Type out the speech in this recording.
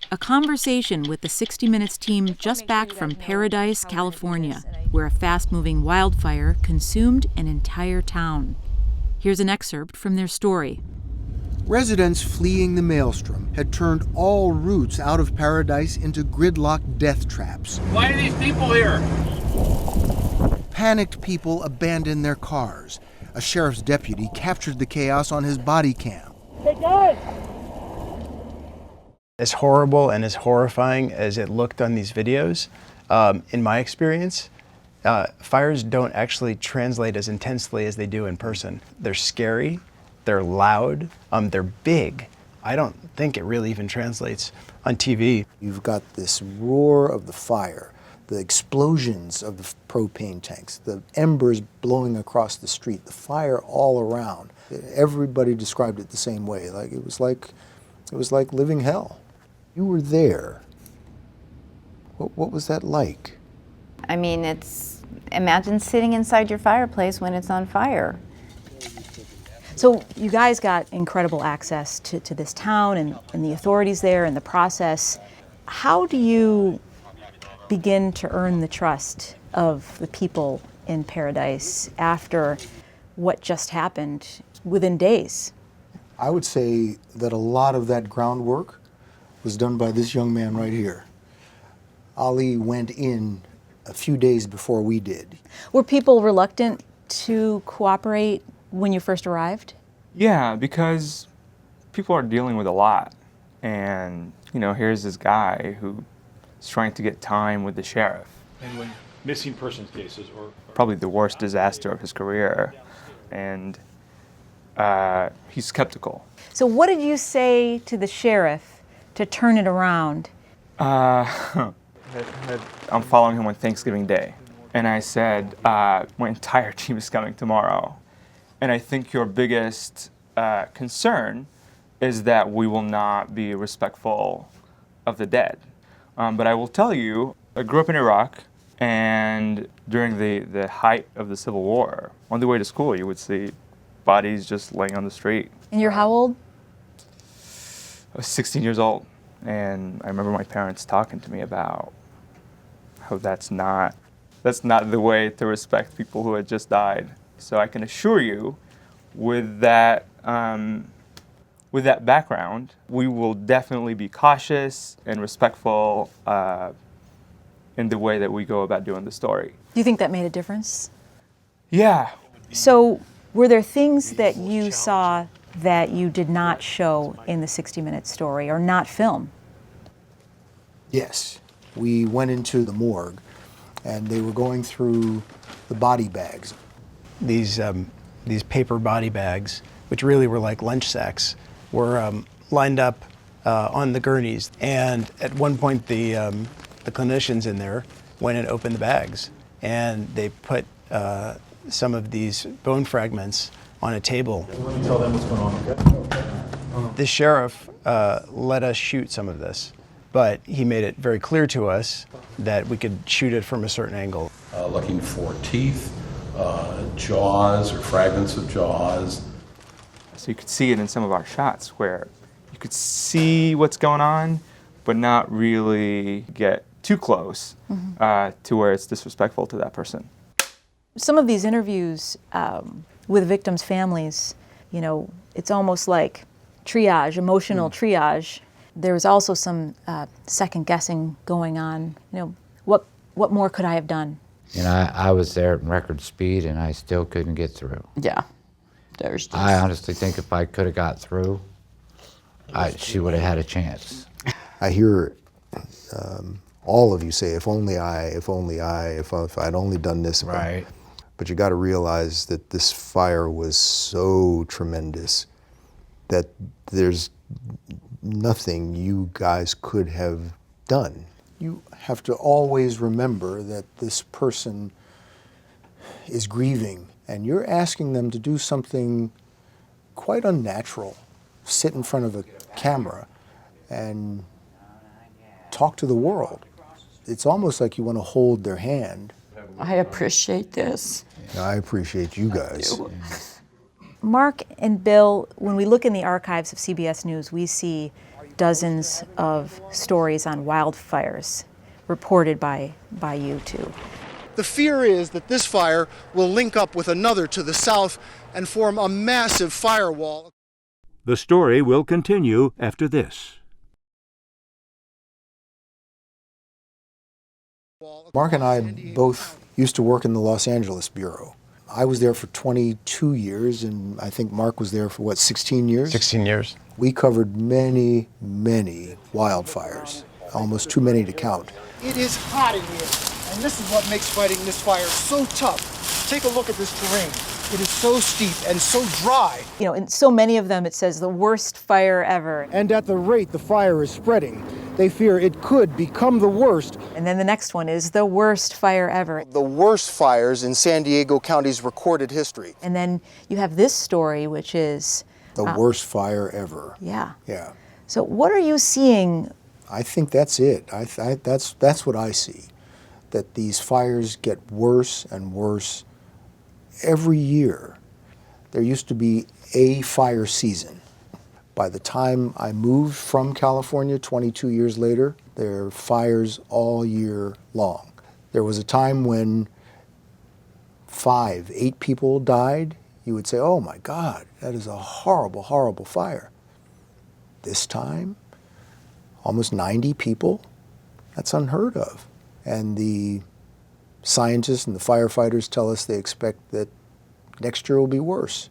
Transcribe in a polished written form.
A conversation with the 60 Minutes team just back from Paradise, California, where a fast-moving wildfire consumed an entire town. Here's an excerpt from their story. Residents fleeing the maelstrom had turned all routes out of Paradise into gridlock death traps. Why are these people here? Panicked people abandoned their cars. A sheriff's deputy captured the chaos on his body cam. Hey, guys! As horrible and as horrifying as it looked on these videos, in my experience, fires don't actually translate as intensely as they do in person. They're scary, they're loud, they're big. I don't think it really even translates on TV. You've got this roar of the fire, the explosions of the propane tanks, the embers blowing across the street, the fire all around. Everybody described it the same way. It was like living hell. You were there. What was that like? I mean, imagine sitting inside your fireplace when it's on fire. So you guys got incredible access to this town and the authorities there and the process. How do you begin to earn the trust of the people in Paradise after what just happened within days? I would say that a lot of that groundwork was done by this young man right here. Ali went in a few days before we did. Were people reluctant to cooperate when you first arrived? Yeah, because people are dealing with a lot. And, here's this guy who's trying to get time with the sheriff. And when missing persons cases or Probably the worst disaster of his career. And he's skeptical. So what did you say to the sheriff to turn it around? I'm following him on Thanksgiving Day. And I said, my entire team is coming tomorrow. And I think your biggest concern is that we will not be respectful of the dead. But I will tell you, I grew up in Iraq, and during the height of the Civil War, on the way to school, you would see bodies just laying on the street. And you're how old? I was 16 years old, and I remember my parents talking to me about how that's not the way to respect people who had just died. So I can assure you, with that background, we will definitely be cautious and respectful in the way that we go about doing the story. Do you think that made a difference? Yeah. So were there things that you saw that you did not show in the 60 Minutes story or not film? Yes. We went into the morgue and they were going through the body bags. These paper body bags, which really were like lunch sacks, were lined up on the gurneys. And at one point, the clinicians in there went and opened the bags, and they put some of these bone fragments on a table. let me tell them what's going on, okay? The sheriff let us shoot some of this, but he made it very clear to us that we could shoot it from a certain angle. Looking for teeth, jaws or fragments of jaws. So you could see it in some of our shots where you could see what's going on, but not really get too close to where it's disrespectful to that person. Some of these interviews with victims' families, it's almost like triage, emotional triage. There's also some second guessing going on. What more could I have done? And I was there at record speed, and I still couldn't get through. Yeah. There's just... I honestly think if I could have got through, she would have had a chance. I hear all of you say, if only if I'd only done this. Right. But you got to realize that this fire was so tremendous that there's nothing you guys could have done. You have to always remember that this person is grieving, and you're asking them to do something quite unnatural. Sit in front of a camera and talk to the world. It's almost like you want to hold their hand. I appreciate this. I appreciate you guys. Mark and Bill, when we look in the archives of CBS News, we see dozens of stories on wildfires reported by you two. The fear is that this fire will link up with another to the south and form a massive firewall. The story will continue after this. Mark and I both used to work in the Los Angeles Bureau. I was there for 22 years, and I think Mark was there for, 16 years? 16 years. We covered many, many wildfires, almost too many to count. It is hot in here, and this is what makes fighting this fire so tough. Take a look at this terrain. It is so steep and so dry. You know, in so many of them it says the worst fire ever. And at the rate the fire is spreading, they fear it could become the worst. And then the next one is the worst fire ever. The worst fires in San Diego County's recorded history. And then you have this story, which is The worst fire ever. Yeah. Yeah. So what are you seeing? I think that's it. That's what I see, that these fires get worse and worse every year. There used to be a fire season. By the time I moved from California 22 years later, there are fires all year long. There was a time when 5, 8 people died. You would say, oh my God, that is a horrible, horrible fire. This time, almost 90 people, that's unheard of. And the scientists and the firefighters tell us they expect that next year will be worse.